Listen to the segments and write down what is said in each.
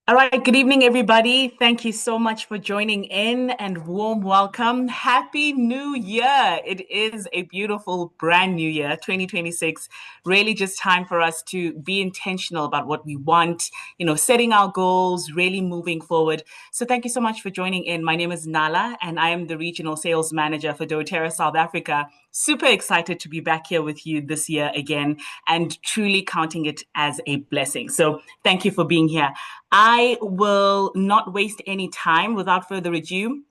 All right, good evening, everybody. Thank you so much for joining in and warm welcome. Happy New Year. It is a beautiful brand new year, 2026. Really just time for us to be intentional about what we want, setting our goals, really moving forward. So thank you so much for joining in. My name is Nala, and I am the Regional Sales Manager for doTERRA South Africa. Super excited to be back here with you this year again and truly counting it as a blessing. So thank you for being here. I will not waste any time. Without further ado,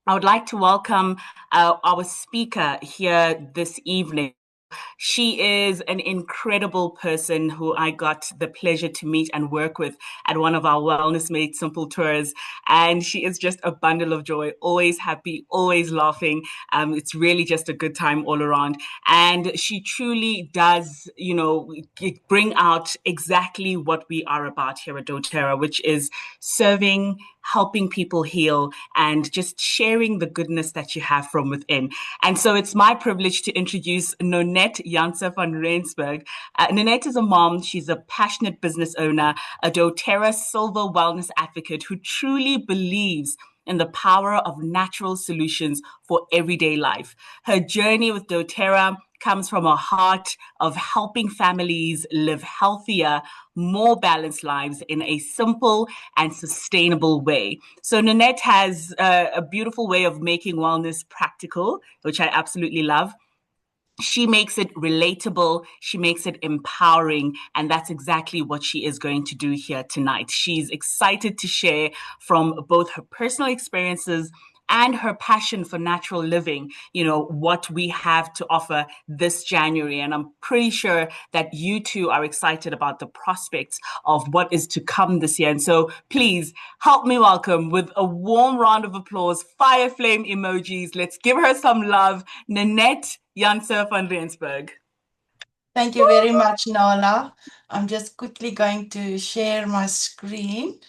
I would like to welcome our speaker here this evening. She is an incredible person who I got the pleasure to meet and work with at one of our Wellness Made Simple tours. And she is just a bundle of joy, always happy, always laughing. It's really just a good time all around. And she truly does, bring out exactly what we are about here at doTERRA, which is serving, helping people heal, and just sharing the goodness that you have from within. And so it's my privilege to introduce Nonette Janse van Rensburg. Nonette is a mom. She's a passionate business owner, a doTERRA Silver Wellness advocate who truly believes in the power of natural solutions for everyday life. Her journey with doTERRA comes from a heart of helping families live healthier, more balanced lives in a simple and sustainable way. So Nanette has a beautiful way of making wellness practical, which I absolutely love. She makes it relatable, she makes it empowering, and that's exactly what she is going to do here tonight. She's excited to share from both her personal experiences and her passion for natural living, what we have to offer this January. And I'm pretty sure that you too are excited about the prospects of what is to come this year. And so please help me welcome with a warm round of applause, fire flame emojis. Let's give her some love, Nanette Janse van Rensburg. Thank you very much, Nala. I'm just quickly going to share my screen.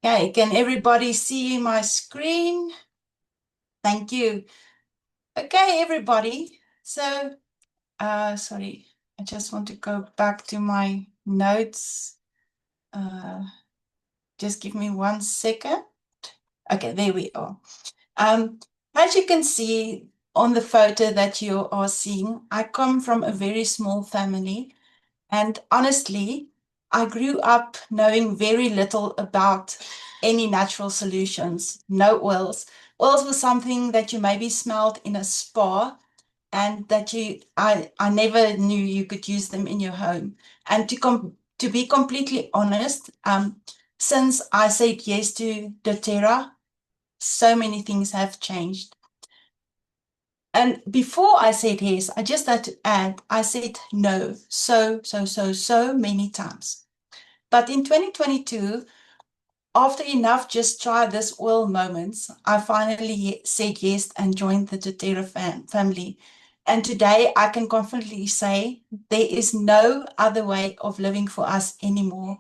Okay, can everybody see my screen? Thank you. Okay, everybody. So, sorry, I just want to go back to my notes. Uh, just give me 1 second. Okay, there we are. Um, as you can see on the photo that you are seeing, I come from a very small family. And honestly, I grew up knowing very little about any natural solutions, no oils. Oils was something that you maybe smelled in a spa and that I never knew you could use them in your home. And to be completely honest, since I said yes to doTERRA, so many things have changed. And before I said yes, I just had to add, I said no so many times. But in 2022, after enough just try this oil moments, I finally said yes and joined the doTERRA family. And today I can confidently say there is no other way of living for us anymore.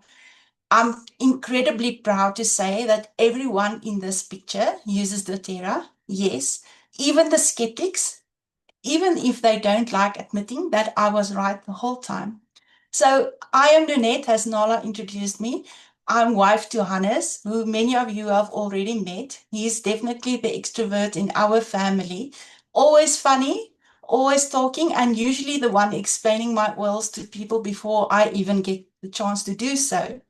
I'm incredibly proud to say that everyone in this picture uses doTERRA. Yes, even the skeptics, even if they don't like admitting that I was right the whole time. So I am Nonette, as Nala introduced me. I'm wife to Hannes, who many of you have already met. He's definitely the extrovert in our family. Always funny, always talking, and usually the one explaining my oils to people before I even get the chance to do so.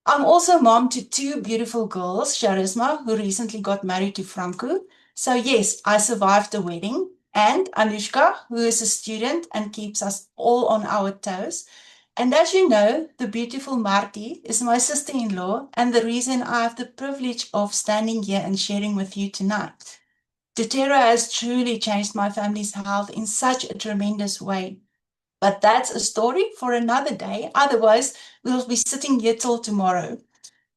I'm also mom to two beautiful girls, Charisma, who recently got married to Franco. So yes, I survived the wedding. And Anushka, who is a student and keeps us all on our toes. And as you know, the beautiful Marty is my sister-in-law and the reason I have the privilege of standing here and sharing with you tonight. doTERRA has truly changed my family's health in such a tremendous way. But that's a story for another day. Otherwise, we'll be sitting here till tomorrow.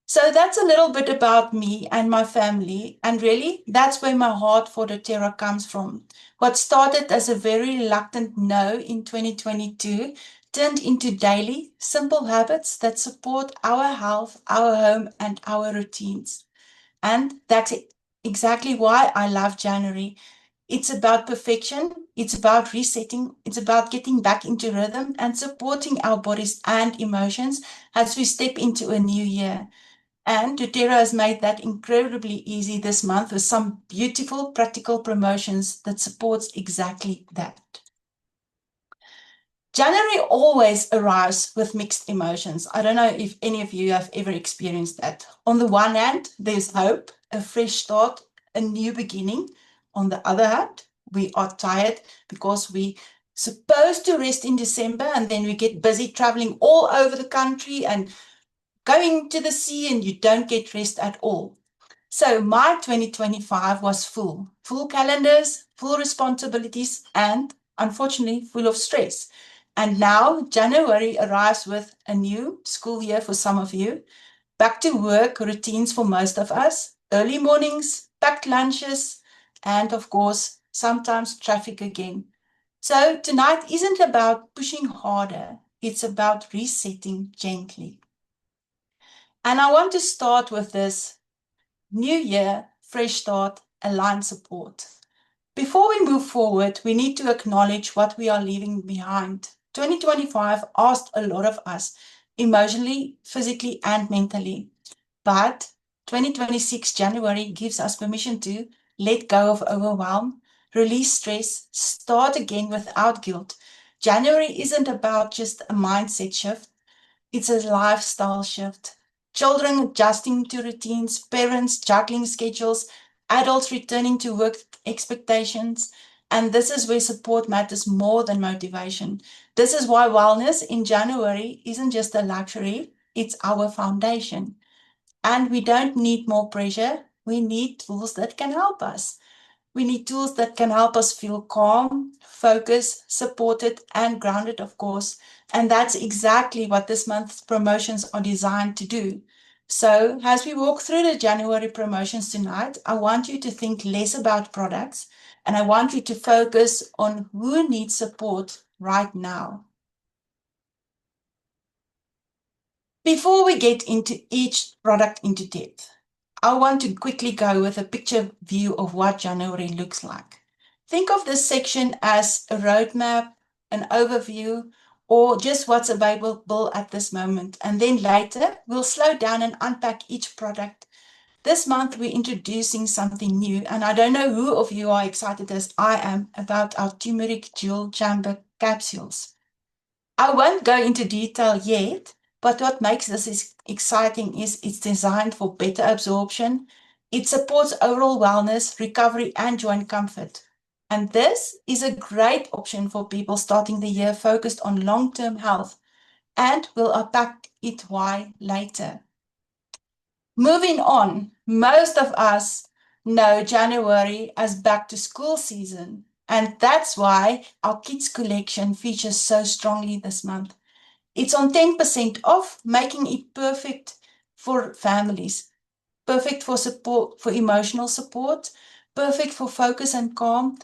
So that's a little bit about me and my family. And really, that's where my heart for doTERRA comes from. What started as a very reluctant no in 2022 turned into daily, simple habits that support our health, our home, and our routines. And that's exactly why I love January. It's about perfection. It's about resetting. It's about getting back into rhythm and supporting our bodies and emotions as we step into a new year. And doTERRA has made that incredibly easy this month with some beautiful practical promotions that supports exactly that. January always arrives with mixed emotions. I don't know if any of you have ever experienced that. On the one hand, there's hope, a fresh start, a new beginning. On the other hand, we are tired because we supposed to rest in December and then we get busy traveling all over the country and going to the sea and you don't get rest at all. So my 2025 was full calendars, full responsibilities, and unfortunately full of stress. And now January arrives with a new school year for some of you, back to work routines for most of us, early mornings, packed lunches, and of course, sometimes traffic again. So tonight isn't about pushing harder, it's about resetting gently. And I want to start with this new year, fresh start, aligned support. Before we move forward, we need to acknowledge what we are leaving behind. 2025 asked a lot of us, emotionally, physically, and mentally. But 2026 January gives us permission to let go of overwhelm, release stress, start again without guilt. January isn't about just a mindset shift, it's a lifestyle shift. Children adjusting to routines, parents juggling schedules, adults returning to work expectations. And this is where support matters more than motivation. This is why wellness in January isn't just a luxury, it's our foundation. And we don't need more pressure, we need tools that can help us. We need tools that can help us feel calm, focused, supported, and grounded, of course. And that's exactly what this month's promotions are designed to do. So, as we walk through the January promotions tonight, I want you to think less about products and I want you to focus on who needs support right now. Before we get into each product into depth, I want to quickly go with a picture view of what January looks like. Think of this section as a roadmap, an overview, or just what's available at this moment. And then later, we'll slow down and unpack each product. This month, we're introducing something new, and I don't know who of you are excited as I am about our turmeric dual chamber capsules. I won't go into detail yet, but what makes this exciting is it's designed for better absorption. It supports overall wellness, recovery, and joint comfort. And this is a great option for people starting the year focused on long-term health, and we'll unpack it why later. Moving on, most of us know January as back to school season, and that's why our kids collection features so strongly this month. It's on 10% off, making it perfect for families, perfect for support, for emotional support, perfect for focus and calm,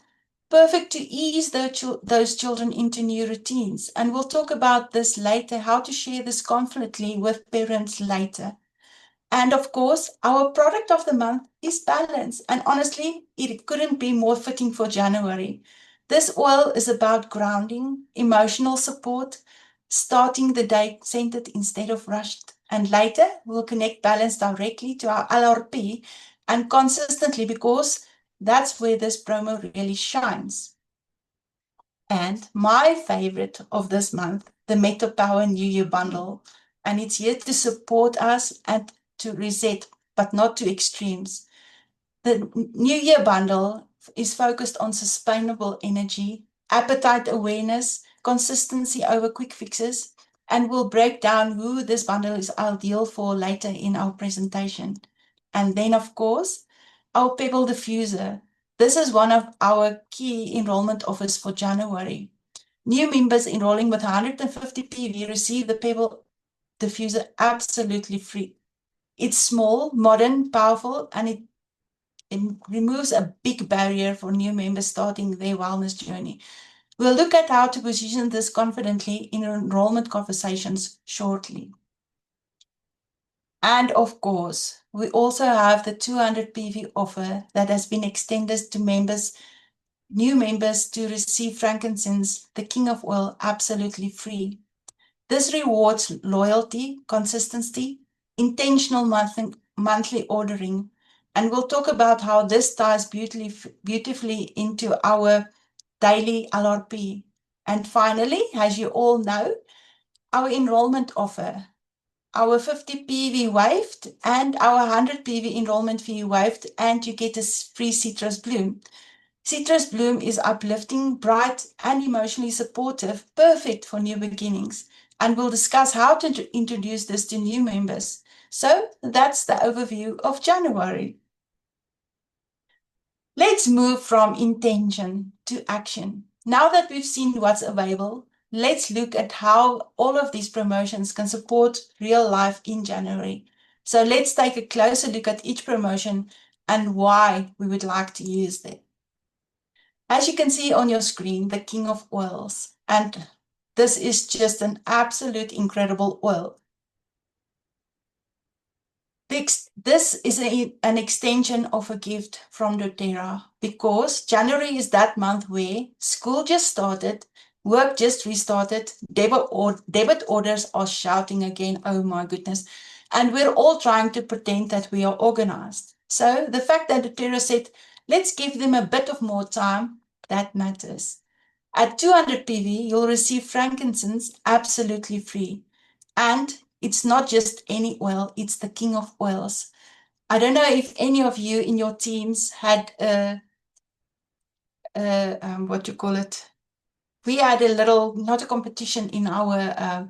perfect to ease those children into new routines. And we'll talk about this later, how to share this confidently with parents later. And of course, our product of the month is Balance. And honestly, it couldn't be more fitting for January. This oil is about grounding, emotional support, starting the day centered instead of rushed. And later, we'll connect Balance directly to our LRP and consistently because that's where this promo really shines. And my favorite of this month, the Meta Power New Year Bundle. And it's here to support us and to reset, but not to extremes. The New Year Bundle is focused on sustainable energy, appetite awareness, consistency over quick fixes, and we'll break down who this bundle is ideal for later in our presentation. And then, of course, our Pebble Diffuser. This is one of our key enrollment offers for January. New members enrolling with 150 PV receive the Pebble Diffuser absolutely free. It's small, modern, powerful, and it removes a big barrier for new members starting their wellness journey. We'll look at how to position this confidently in enrollment conversations shortly. And of course, we also have the 200 PV offer that has been extended to members new members to receive frankincense, the King of Oil, absolutely free. This rewards loyalty, consistency, intentional monthly ordering, and we'll talk about how this ties beautifully into our daily LRP. And finally, as you all know, our enrollment offer. Our 50 PV waived and our 100 PV enrollment fee waived, and you get a free Citrus Bloom. Citrus Bloom is uplifting, bright, and emotionally supportive, perfect for new beginnings. And we'll discuss how to introduce this to new members. So that's the overview of January. Let's move from intention to action. Now that we've seen what's available, let's look at how all of these promotions can support real life in January. So let's take a closer look at each promotion and why we would like to use them. As you can see on your screen, the King of Oils, and this is just an absolute incredible oil. This is an extension of a gift from doTERRA because January is that month where school just started, work just restarted, debit orders are shouting again, oh my goodness, and we're all trying to pretend that we are organized. So the fact that doTERRA said, let's give them a bit of more time, that matters. At 200 PV, you'll receive frankincense absolutely free. And it's not just any oil, it's the King of Oils. I don't know if any of you in your teams had what you call it. We had a little, not a competition in our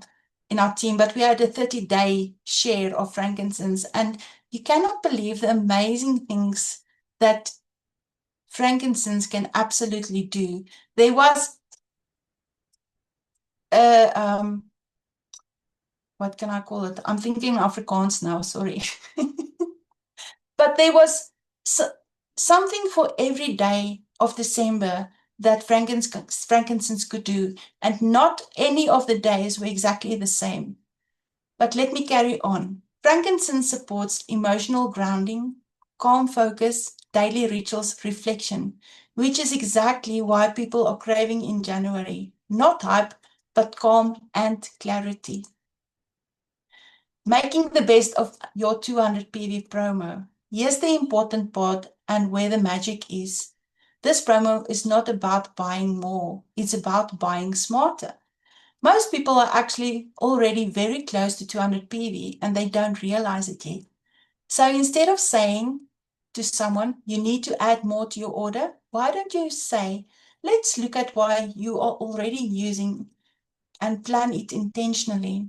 team, but we had a 30-day share of frankincense, and you cannot believe the amazing things that frankincense can absolutely do. There was what can I call it? I'm thinking Afrikaans now, sorry. But there was something for every day of December that frankincense could do, and not any of the days were exactly the same. But let me carry on. Frankincense supports emotional grounding, calm focus, daily rituals, reflection, which is exactly why people are craving in January. Not hype, but calm and clarity. Making the best of your 200 PV promo. Here's the important part and where the magic is. This promo is not about buying more. It's about buying smarter. Most people are actually already very close to 200 PV and they don't realize it yet. So instead of saying to someone, you need to add more to your order, why don't you say, let's look at why you are already using and plan it intentionally.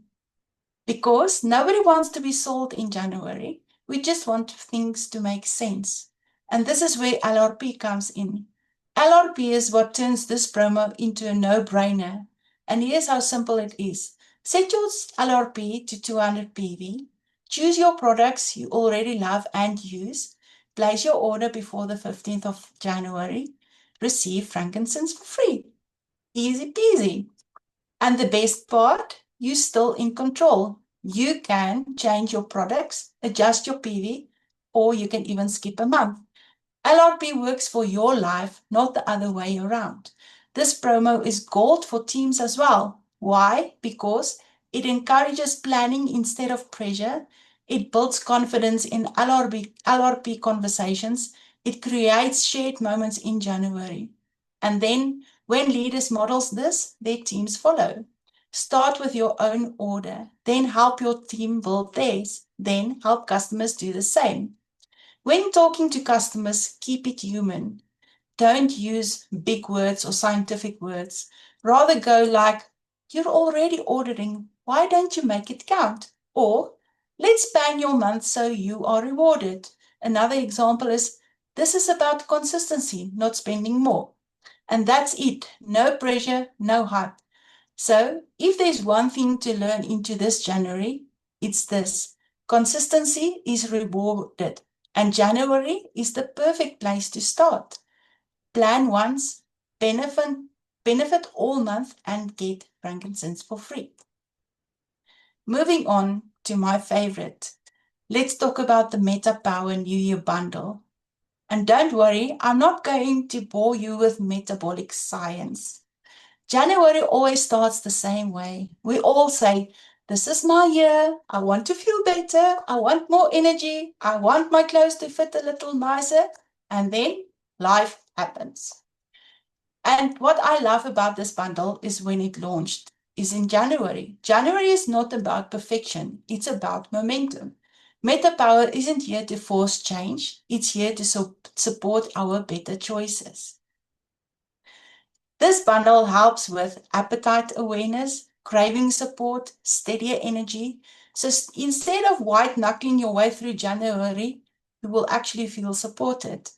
Because nobody wants to be sold in January. We just want things to make sense. And this is where LRP comes in. LRP is what turns this promo into a no-brainer. And here's how simple it is. Set your LRP to 200 PV. Choose your products you already love and use. Place your order before the 15th of January. Receive frankincense for free. Easy peasy. And the best part, you're still in control. You can change your products, adjust your PV, or you can even skip a month. LRP works for your life, not the other way around. This promo is gold for teams as well. Why? Because it encourages planning instead of pressure. It builds confidence in LRP conversations. It creates shared moments in January. And then when leaders models this, their teams follow. Start with your own order, then help your team build theirs, then help customers do the same. When talking to customers, keep it human. Don't use big words or scientific words. Rather go like, you're already ordering, why don't you make it count? Or, let's ban your month so you are rewarded. Another example is, this is about consistency, not spending more. And that's it. No pressure, no hype. So if there's one thing to learn into this January, it's this. Consistency is rewarded, and January is the perfect place to start. Plan once, benefit all month, and get frankincense for free. Moving on to my favorite. Let's talk about the Meta Power New Year bundle. And don't worry, I'm not going to bore you with metabolic science. January always starts the same way. We all say, this is my year. I want to feel better. I want more energy. I want my clothes to fit a little nicer. And then life happens. And what I love about this bundle is when it launched is in January. January is not about perfection. It's about momentum. Meta Power isn't here to force change. It's here to support our better choices. This bundle helps with appetite awareness, craving support, steadier energy. So instead of white knuckling your way through January, you will actually feel supported.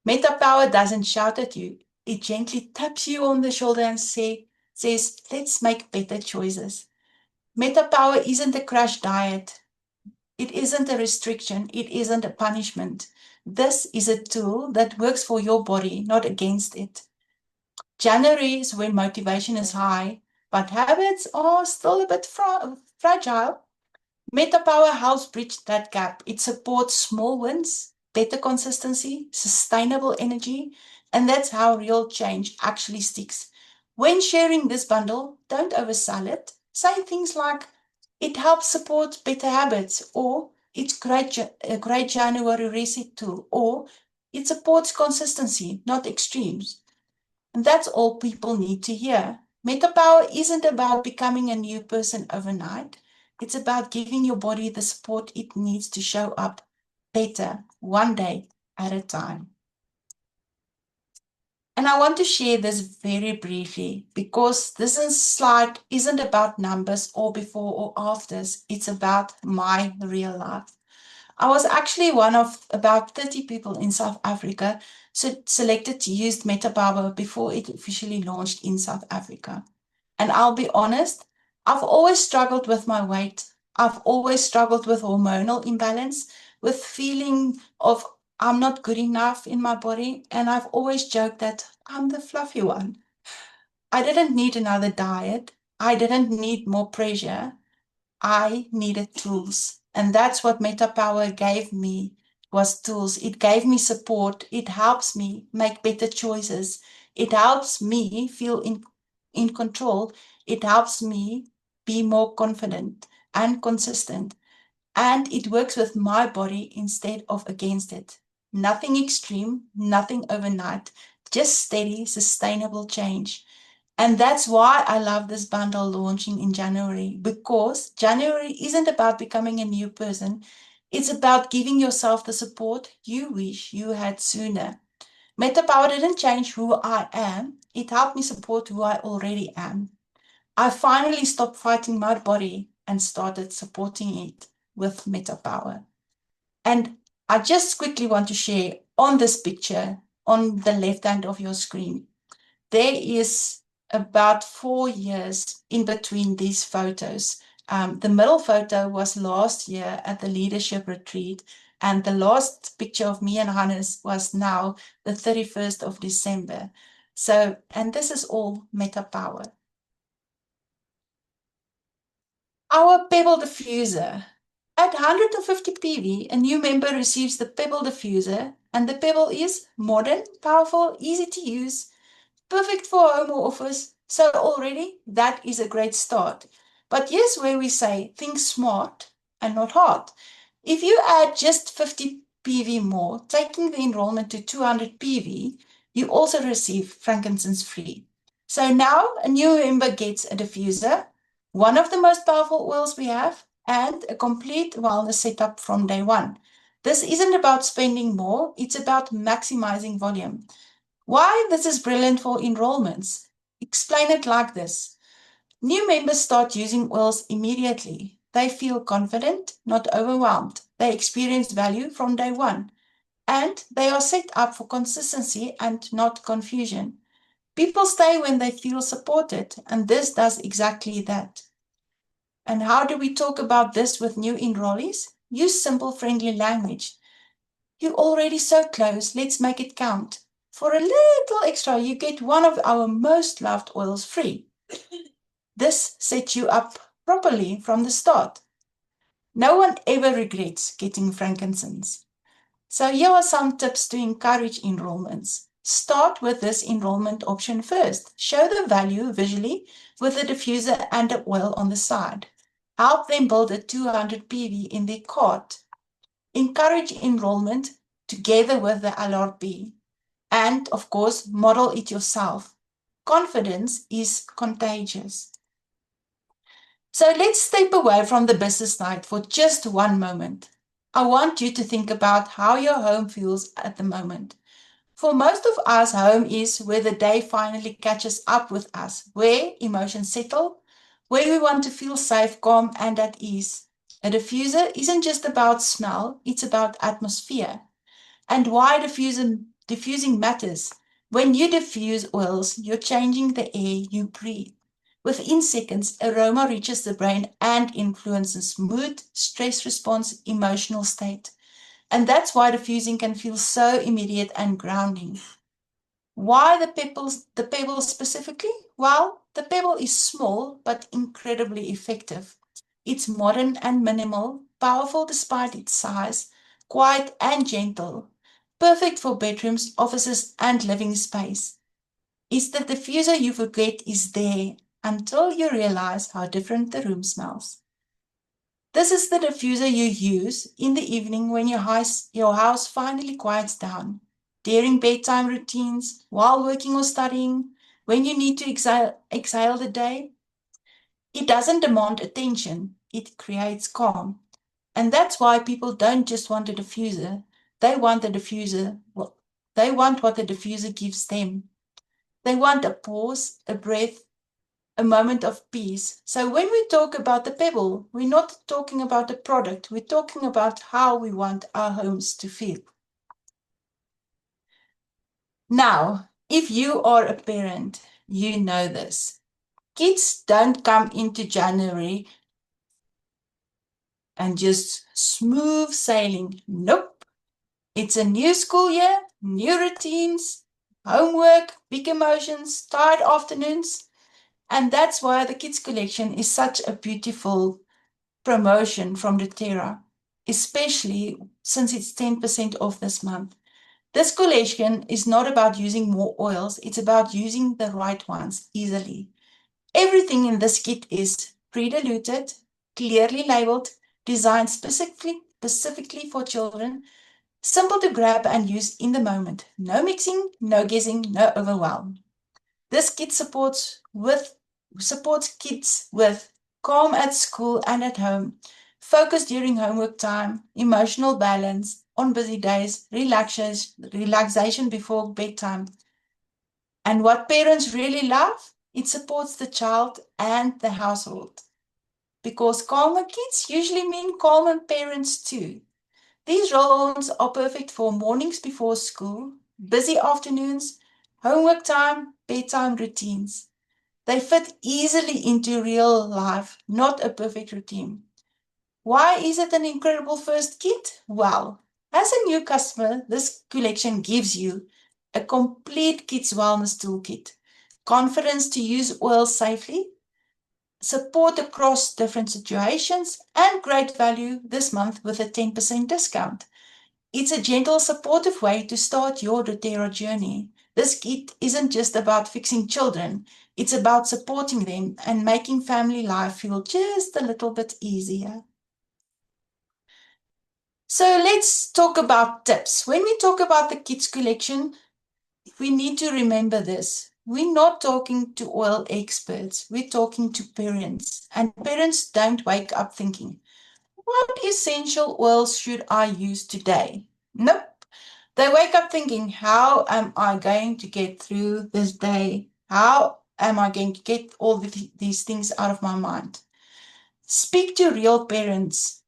Meta Power doesn't shout at you. It gently taps you on the shoulder and says, let's make better choices. Meta Power isn't a crash diet. It isn't a restriction. It isn't a punishment. This is a tool that works for your body, not against it. January is when motivation is high, but habits are still a bit fragile. Meta Power helps bridge that gap. It supports small wins, better consistency, sustainable energy, and that's how real change actually sticks. When sharing this bundle, don't oversell it. Say things like, it helps support better habits, or it's a great January reset tool, or it supports consistency, not extremes. And that's all people need to hear. Meta Power isn't about becoming a new person overnight. It's about giving your body the support it needs to show up better, one day at a time. And I want to share this very briefly because this slide isn't about numbers or before or afters. It's about my real life. I was actually one of about 30 people in South Africa selected to use Meta Power before it officially launched in South Africa. And I'll be honest, I've always struggled with my weight. I've always struggled with hormonal imbalance, with feeling of I'm not good enough in my body. And I've always joked that I'm the fluffy one. I didn't need another diet. I didn't need more pressure. I needed tools. And that's what Meta Power gave me was tools. It gave me support. It helps me make better choices. It helps me feel in control. It helps me be more confident and consistent. And it works with my body instead of against it. Nothing extreme, nothing overnight, just steady, sustainable change. And that's why I love this bundle launching in January, because January isn't about becoming a new person. It's about giving yourself the support you wish you had sooner. Meta Power didn't change who I am. It helped me support who I already am. I finally stopped fighting my body and started supporting it with Meta Power. And I just quickly want to share on this picture on the left hand of your screen, there is about 4 years in between these photos. The middle photo was last year at the leadership retreat, and the last picture of me and Hannes was now the 31st of December. So, and this is all Meta Power. Our Pebble Diffuser. At 150 PV, a new member receives the Pebble Diffuser, and the Pebble is modern, powerful, easy to use, perfect for home or office. So already that is a great start. But here's where we say think smart and not hard. If you add just 50 PV more, taking the enrollment to 200 PV, you also receive frankincense free. So now a new member gets a diffuser, one of the most powerful oils we have, and a complete wellness setup from day one. This isn't about spending more, it's about maximizing volume. Why this is brilliant for enrollments? Explain it like this. New members start using oils immediately. They feel confident, not overwhelmed. They experience value from day one. And they are set up for consistency and not confusion. People stay when they feel supported, and this does exactly that. And how do we talk about this with new enrollees? Use simple, friendly language. You're already so close, let's make it count. For a little extra, you get one of our most loved oils free. This sets you up properly from the start. No one ever regrets getting frankincense. So here are some tips to encourage enrollments. Start with this enrollment option first. Show the value visually with a diffuser and an oil on the side. Help them build a 200 PV in their cart. Encourage enrollment together with the LRP. And, of course, model it yourself. Confidence is contagious. So let's step away from the business side for just one moment. I want you to think about how your home feels at the moment. For most of us, home is where the day finally catches up with us, where emotions settle, where we want to feel safe, calm, and at ease. A diffuser isn't just about smell, it's about atmosphere. And why diffusing matters. When you diffuse oils, you're changing the air you breathe. Within seconds, aroma reaches the brain and influences mood, stress response, emotional state. And that's why diffusing can feel so immediate and grounding. Why the pebble specifically? Well, the pebble is small but incredibly effective. It's modern and minimal, powerful despite its size, quiet and gentle, perfect for bedrooms, offices, and living space. It's the diffuser you forget is there until you realize how different the room smells. This is the diffuser you use in the evening when your house finally quiets down, during bedtime routines, while working or studying, when you need to exhale the day. It doesn't demand attention, it creates calm. And that's why people don't just want a diffuser, they want they want what the diffuser gives them. They want a pause, a breath, a moment of peace. So when we talk about the pebble, we're not talking about the product, we're talking about how we want our homes to feel. Now, if you are a parent, you know this. Kids don't come into January and just smooth sailing. Nope. It's a new school year, new routines, homework, big emotions, tired afternoons. And that's why the Kids Collection is such a beautiful promotion from doTERRA, especially since it's 10% off this month. This collection is not about using more oils, it's about using the right ones easily. Everything in this kit is pre-diluted, clearly labeled, designed specifically for children, simple to grab and use in the moment. No mixing, no guessing, no overwhelm. This kit supports kids with calm at school and at home, focus during homework time, emotional balance on busy days, relaxation before bedtime. And what parents really love, it supports the child and the household. Because calmer kids usually mean calmer parents too. These roll-ons are perfect for mornings before school, busy afternoons, homework time, bedtime routines. They fit easily into real life, not a perfect routine. Why is it an incredible first kit? Well, as a new customer, this collection gives you a complete kids wellness toolkit, confidence to use oil safely, support across different situations, and great value this month with a 10% discount. It's a gentle, supportive way to start your doTERRA journey. This kit isn't just about fixing children, it's about supporting them and making family life feel just a little bit easier. So let's talk about tips. When we talk about the kids collection, we need to remember this. We're not talking to oil experts, we're talking to parents. And parents don't wake up thinking, what essential oils should I use today? Nope. They wake up thinking, how am I going to get through this day? How am I going to get all these things out of my mind? Speak to real parents,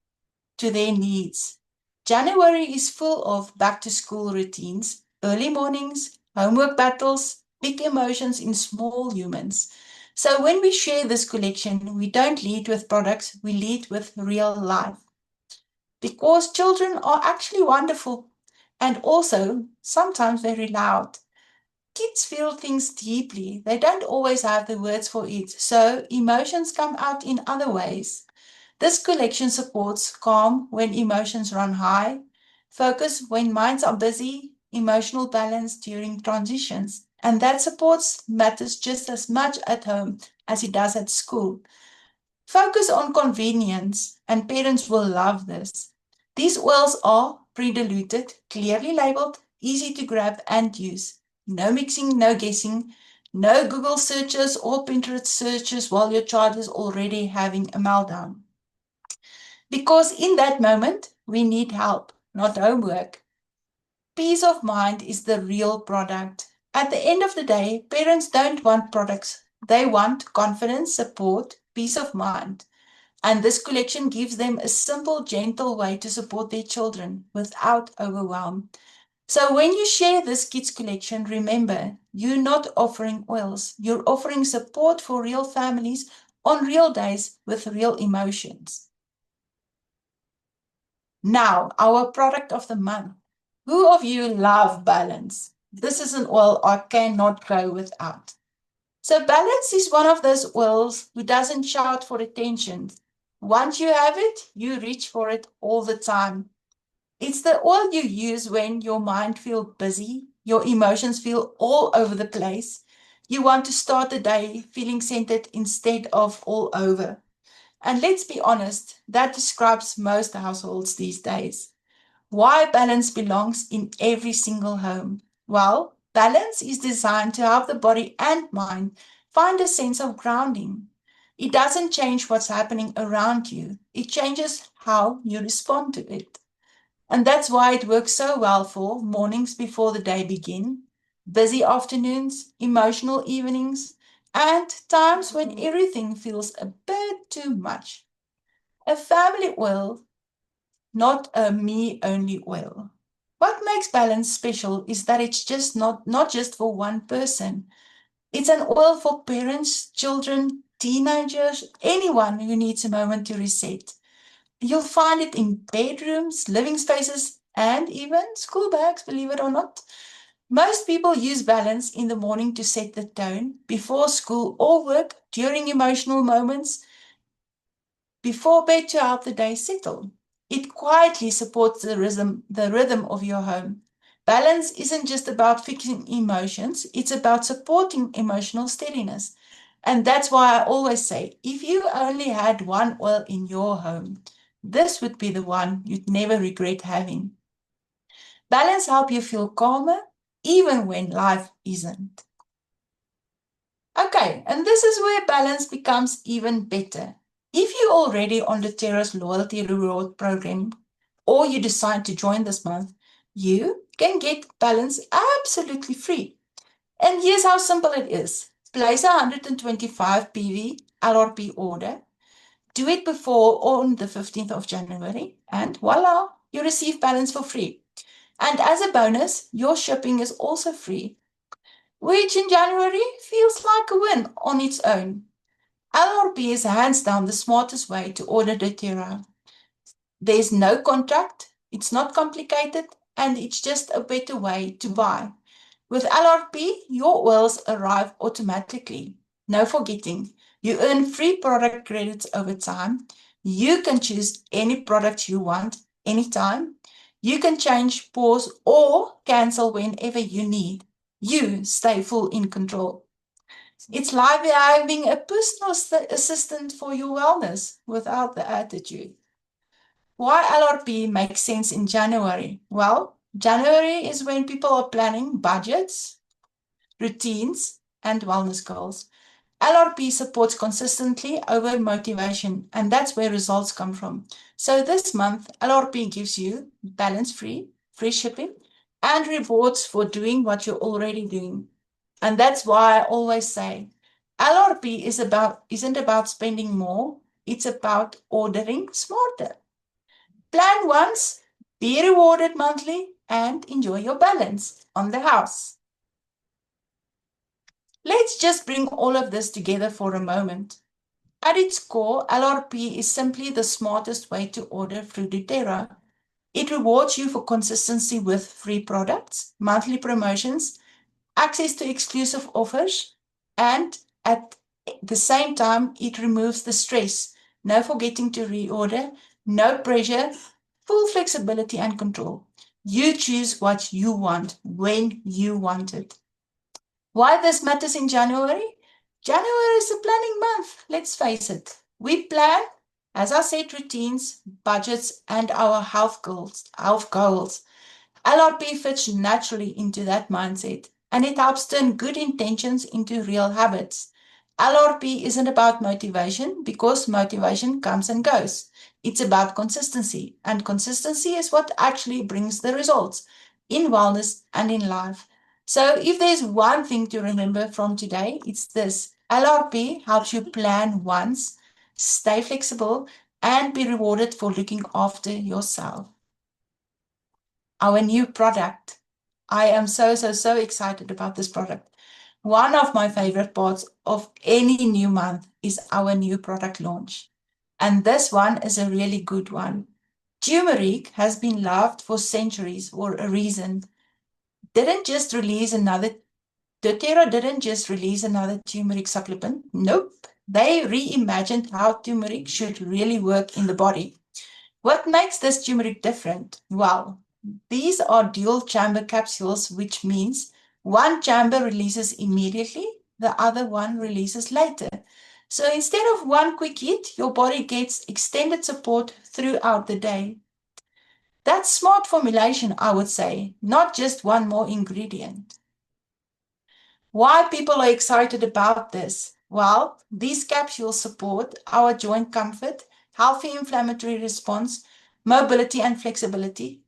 to their needs. January is full of back to school routines, early mornings, homework battles, big emotions in small humans. So when we share this collection, we don't lead with products, we lead with real life. Because children are actually wonderful and also sometimes very loud. Kids feel things deeply. They don't always have the words for it, so emotions come out in other ways. This collection supports calm when emotions run high, focus when minds are busy, emotional balance during transitions. And that supports matters just as much at home as it does at school. Focus on convenience, and parents will love this. These oils are pre-diluted, clearly labeled, easy to grab and use. No mixing, no guessing, no Google searches or Pinterest searches while your child is already having a meltdown. Because in that moment, we need help, not homework. Peace of mind is the real product. At the end of the day, parents don't want products. They want confidence, support, peace of mind. And this collection gives them a simple, gentle way to support their children without overwhelm. So when you share this kids collection, remember, you're not offering oils. You're offering support for real families on real days with real emotions. Now, our product of the month. Who of you love Balance? This is an oil I cannot go without. So Balance is one of those oils who doesn't shout for attention. Once you have it, you reach for it all the time. It's the oil you use when your mind feels busy, your emotions feel all over the place. You want to start the day feeling centered instead of all over. And let's be honest, that describes most households these days. Why Balance belongs in every single home? Well, Balance is designed to help the body and mind find a sense of grounding. It doesn't change what's happening around you. It changes how you respond to it. And that's why it works so well for mornings before the day begin, busy afternoons, emotional evenings, and times when everything feels a bit too much. A family oil, not a me-only oil. What makes Balance special is that it's just not just for one person. It's an oil for parents, children, teenagers, anyone who needs a moment to reset. You'll find it in bedrooms, living spaces, and even school bags, believe it or not. Most people use Balance in the morning to set the tone, before school or work, during emotional moments, before bed to help the day settle. It quietly supports the rhythm of your home. Balance isn't just about fixing emotions, it's about supporting emotional steadiness. And that's why I always say, if you only had one oil in your home, this would be the one you'd never regret having. Balance helps you feel calmer, even when life isn't. Okay, and this is where Balance becomes even better. If you're already on the doTERRA's loyalty reward program, or you decide to join this month, you can get Balance absolutely free. And here's how simple it is. Place a 125 PV LRP order. Do it before on the 15th of January, and voila, you receive Balance for free. And as a bonus, your shipping is also free, which in January feels like a win on its own. LRP is hands down the smartest way to order doTERRA. There's no contract, it's not complicated, and it's just a better way to buy. With LRP, your oils arrive automatically. No forgetting, you earn free product credits over time. You can choose any product you want anytime. You can change, pause, or cancel whenever you need. You stay full in control. It's like having a personal assistant for your wellness without the attitude. Why LRP makes sense in January? Well, January is when people are planning budgets, routines, and wellness goals. LRP supports consistently over motivation, and that's where results come from. So this month, LRP gives you balance-free, free shipping, and rewards for doing what you're already doing. And that's why I always say, LRP isn't about spending more, it's about ordering smarter. Plan once, be rewarded monthly, and enjoy your balance on the house. Let's just bring all of this together for a moment. At its core, LRP is simply the smartest way to order through doTERRA. It rewards you for consistency with free products, monthly promotions, access to exclusive offers, and at the same time, it removes the stress. No forgetting to reorder, no pressure, full flexibility and control. You choose what you want when you want it. Why this matters in January? January is a planning month, let's face it. We plan, as I said, routines, budgets, and our health goals. LRP fits naturally into that mindset, and it helps turn good intentions into real habits. LRP isn't about motivation because motivation comes and goes. It's about consistency, and consistency is what actually brings the results in wellness and in life. So, if there's one thing to remember from today, it's this: LRP helps you plan once, stay flexible, and be rewarded for looking after yourself. Our new product. I am so excited about this product. One of my favorite parts of any new month is our new product launch. And this one is a really good one. Turmeric has been loved for centuries for a reason. Didn't just release another, doTERRA didn't just release another turmeric supplement. Nope. They reimagined how turmeric should really work in the body. What makes this turmeric different? Well, these are dual chamber capsules, which means one chamber releases immediately, the other one releases later. So instead of one quick hit, your body gets extended support throughout the day. That's smart formulation, I would say, not just one more ingredient. Why people are excited about this? Well, these capsules support our joint comfort, healthy inflammatory response, mobility and flexibility,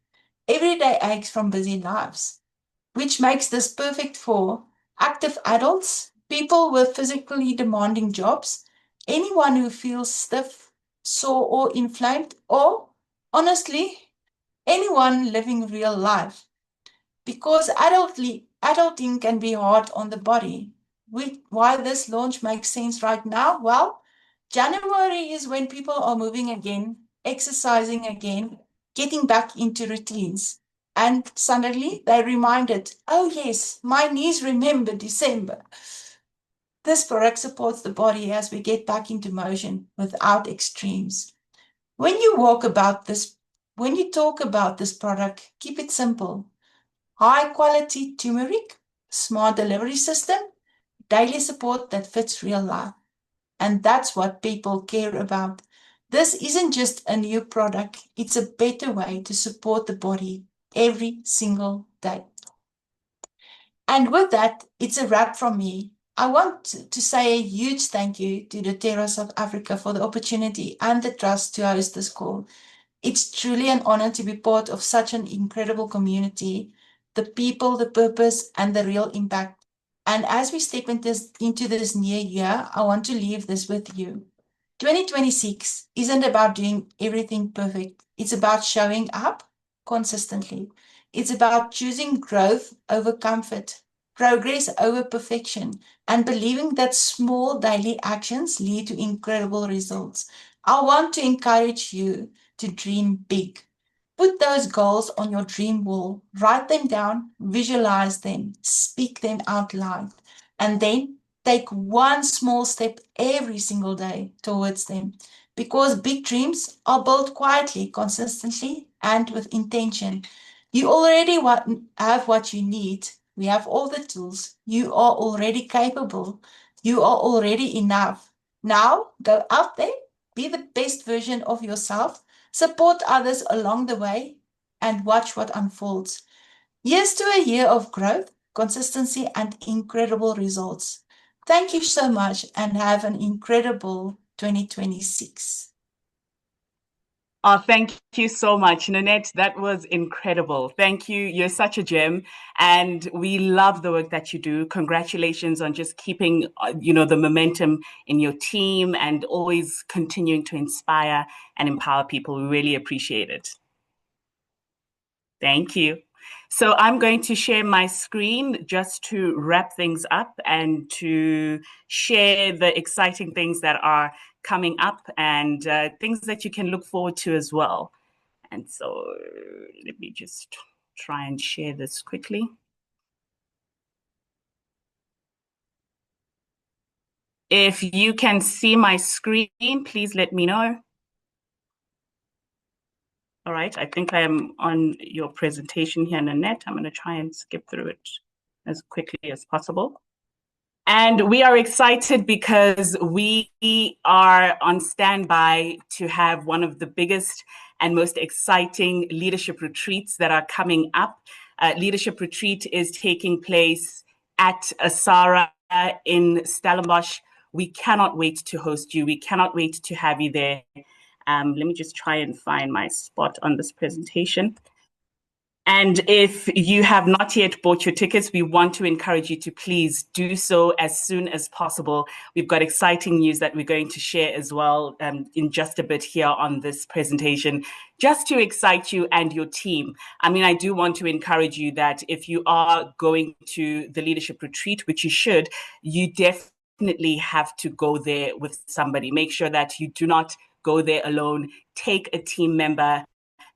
everyday aches from busy lives, which makes this perfect for active adults, people with physically demanding jobs, anyone who feels stiff, sore, or inflamed, or honestly, anyone living real life. Because adulting can be hard on the body. Why this launch makes sense right now? Well, January is when people are moving again, exercising again, getting back into routines. And suddenly they're reminded, oh yes, my knees remember December. This product supports the body as we get back into motion without extremes. When you walk about this, when you talk about this product, keep it simple. High quality turmeric, smart delivery system, daily support that fits real life. And that's what people care about. This isn't just a new product, it's a better way to support the body every single day. And with that, it's a wrap from me. I want to say a huge thank you to doTERRA South Africa for the opportunity and the trust to host this call. It's truly an honor to be part of such an incredible community, the people, the purpose, and the real impact. And as we step into this new year, I want to leave this with you. 2026 isn't about doing everything perfect. It's about showing up consistently. It's about choosing growth over comfort, progress over perfection, and believing that small daily actions lead to incredible results. I want to encourage you to dream big. Put those goals on your dream wall, write them down, visualize them, speak them out loud, and then take one small step every single day towards them. Because big dreams are built quietly, consistently, and with intention. You already have what you need. We have all the tools. You are already capable. You are already enough. Now go out there, be the best version of yourself, support others along the way, and watch what unfolds. Here's to a year of growth, consistency, and incredible results. Thank you so much and have an incredible 2026. Oh, thank you so much, Nanette. That was incredible. Thank you. You're such a gem, and we love the work that you do. Congratulations on just keeping, the momentum in your team and always continuing to inspire and empower people. We really appreciate it. Thank you. So I'm going to share my screen just to wrap things up and to share the exciting things that are coming up and things that you can look forward to as well. And so let me just try and share this quickly. If you can see my screen, please let me know. All right, I think I am on your presentation here, Nanette. I'm going to try and skip through it as quickly as possible. And we are excited because we are on standby to have one of the biggest and most exciting leadership retreats that are coming up. Leadership retreat is taking place at Asara in Stellenbosch. We cannot wait to host you. We cannot wait to have you there. Let me just try and find my spot on this presentation. And if you have not yet bought your tickets, we want to encourage you to please do so as soon as possible. We've got exciting news that we're going to share as well in just a bit here on this presentation, just to excite you and your team. I mean, I do want to encourage you that if you are going to the leadership retreat, which you should, you definitely have to go there with somebody. Make sure that you do not go there alone. Take a team member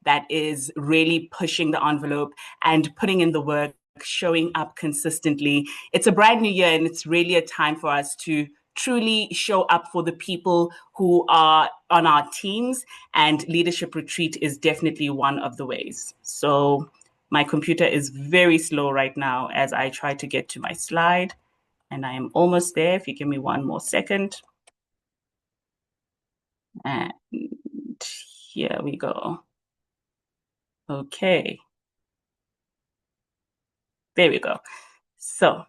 that is really pushing the envelope and putting in the work, showing up consistently. It's a brand new year, and it's really a time for us to truly show up for the people who are on our teams, and Leadership Retreat is definitely one of the ways. So my computer is very slow right now as I try to get to my slide, and I am almost there. If you give me one more second. And here we go. Okay. There we go. So,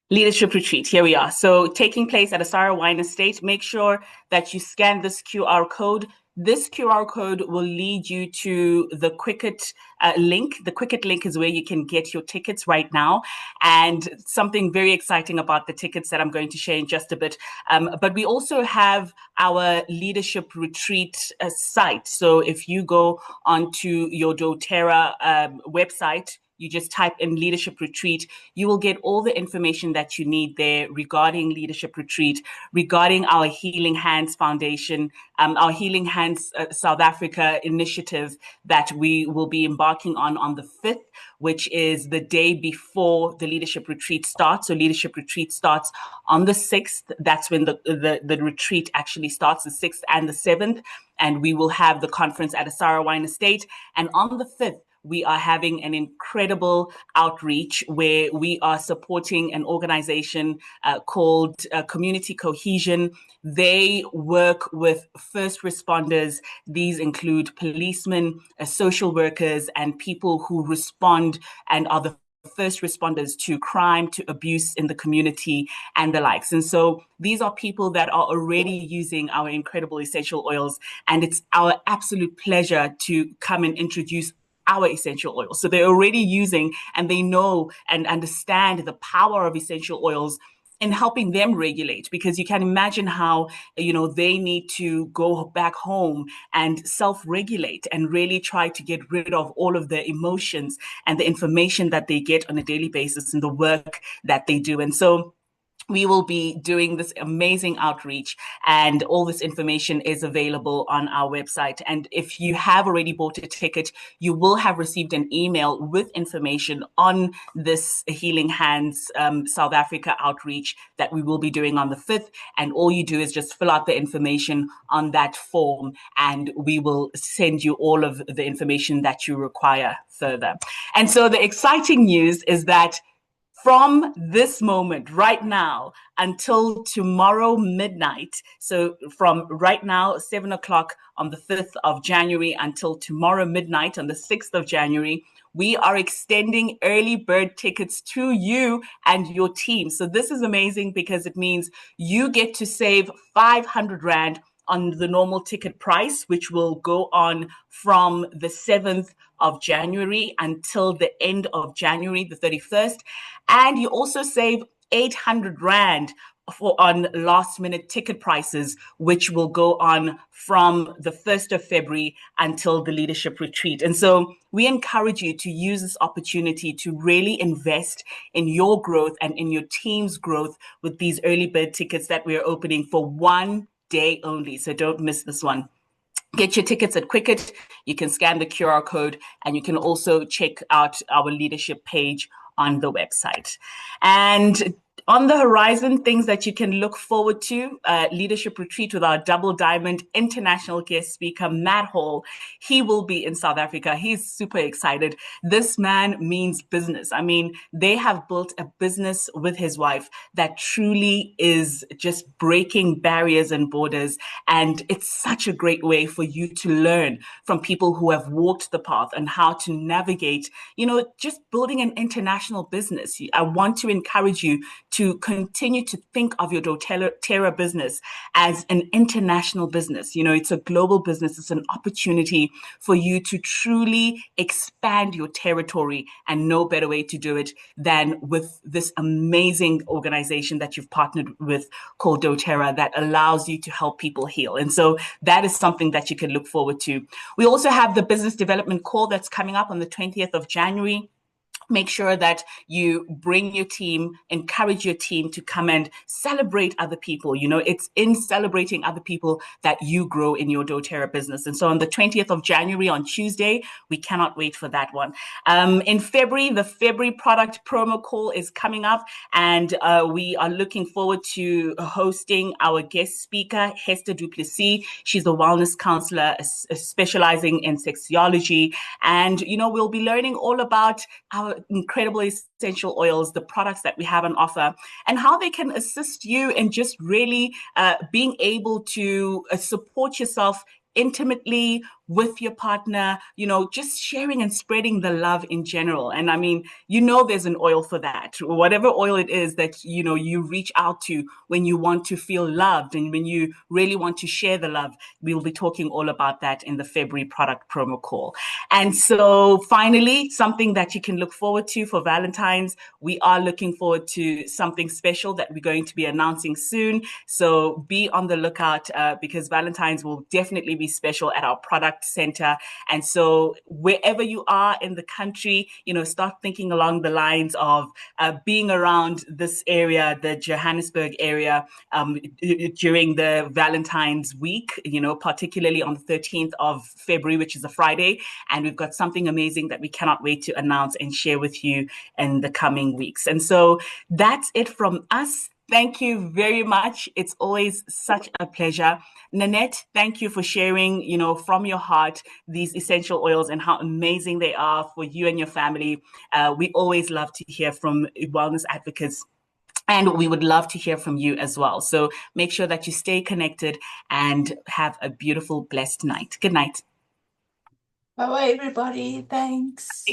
Leadership Retreat, here we are. So, taking place at Asara Wine Estate. Make sure that you scan this QR code. This QR code will lead you to the Quicket link. The Quicket link is where you can get your tickets right now. And something very exciting about the tickets that I'm going to share in just a bit. But we also have our Leadership Retreat site. So if you go onto your doTERRA website, you just type in Leadership Retreat, you will get all the information that you need there regarding Leadership Retreat, regarding our Healing Hands Foundation, our Healing Hands South Africa initiative that we will be embarking on the 5th, which is the day before the Leadership Retreat starts. So Leadership Retreat starts on the 6th. That's when the retreat actually starts, the 6th and the 7th. And we will have the conference at Asara Wine Estate. And on the 5th, we are having an incredible outreach where we are supporting an organization called Community Cohesion. They work with first responders. These include policemen, social workers, and people who respond and are the first responders to crime, to abuse in the community, and the likes. And so these are people that are already using our incredible essential oils. And it's our absolute pleasure to come and introduce our essential oils. So they're already using, and they know and understand the power of essential oils in helping them regulate, because you can imagine how, they need to go back home and self-regulate and really try to get rid of all of the emotions and the information that they get on a daily basis in the work that they do. And so we will be doing this amazing outreach, and all this information is available on our website. And if you have already bought a ticket, you will have received an email with information on this Healing Hands South Africa outreach that we will be doing on the 5th. And all you do is just fill out the information on that form, and we will send you all of the information that you require further. And so the exciting news is that from this moment right now until tomorrow midnight, so from right now, 7 o'clock on the 5th of January until tomorrow midnight on the 6th of January, we are extending early bird tickets to you and your team. So this is amazing because it means you get to save 500 Rand on the normal ticket price, which will go on from the 7th of January until the end of January, the 31st. And you also save 800 Rand on last minute ticket prices, which will go on from the 1st of February until the Leadership Retreat. And so we encourage you to use this opportunity to really invest in your growth and in your team's growth with these early bird tickets that we're opening for one day only. So don't miss this one. Get your tickets at Quicket. You can scan the QR code, and you can also check out our leadership page on the website. And On the horizon, things that you can look forward to, leadership retreat with our Double Diamond international guest speaker, Matt Hall. He will be in South Africa. He's super excited. This man means business. I mean, they have built a business with his wife that truly is just breaking barriers and borders. And it's such a great way for you to learn from people who have walked the path and how to navigate, just building an international business. I want to encourage you to continue to think of your doTERRA business as an international business. It's a global business. It's an opportunity for you to truly expand your territory, and no better way to do it than with this amazing organization that you've partnered with called doTERRA that allows you to help people heal. And so that is something that you can look forward to. We also have the business development call that's coming up on the 20th of January. Make sure that you bring your team, encourage your team to come and celebrate other people. It's in celebrating other people that you grow in your doTERRA business. And so on the 20th of January, on Tuesday, we cannot wait for that one. In February, the February product promo call is coming up, and we are looking forward to hosting our guest speaker, Hester du Plessis. She's a wellness counselor specializing in sexology. And, we'll be learning all about our incredible essential oils, the products that we have on offer, and how they can assist you in just really being able to support yourself intimately with your partner, just sharing and spreading the love in general. And I mean, there's an oil for that, whatever oil it is that, you reach out to when you want to feel loved and when you really want to share the love. We'll be talking all about that in the February product promo call. And so finally, something that you can look forward to for Valentine's, we are looking forward to something special that we're going to be announcing soon. So be on the lookout because Valentine's will definitely be special at our product center. And so wherever you are in the country, start thinking along the lines of being around this area, the Johannesburg area, during the Valentine's week, particularly on the 13th of February, which is a Friday. And we've got something amazing that we cannot wait to announce and share with you in the coming weeks. And so that's it from us. Thank you very much. It's always such a pleasure. Nanette, thank you for sharing, from your heart, these essential oils and how amazing they are for you and your family. We always love to hear from wellness advocates, and we would love to hear from you as well. So make sure that you stay connected and have a beautiful, blessed night. Good night. Bye-bye, everybody. Thanks.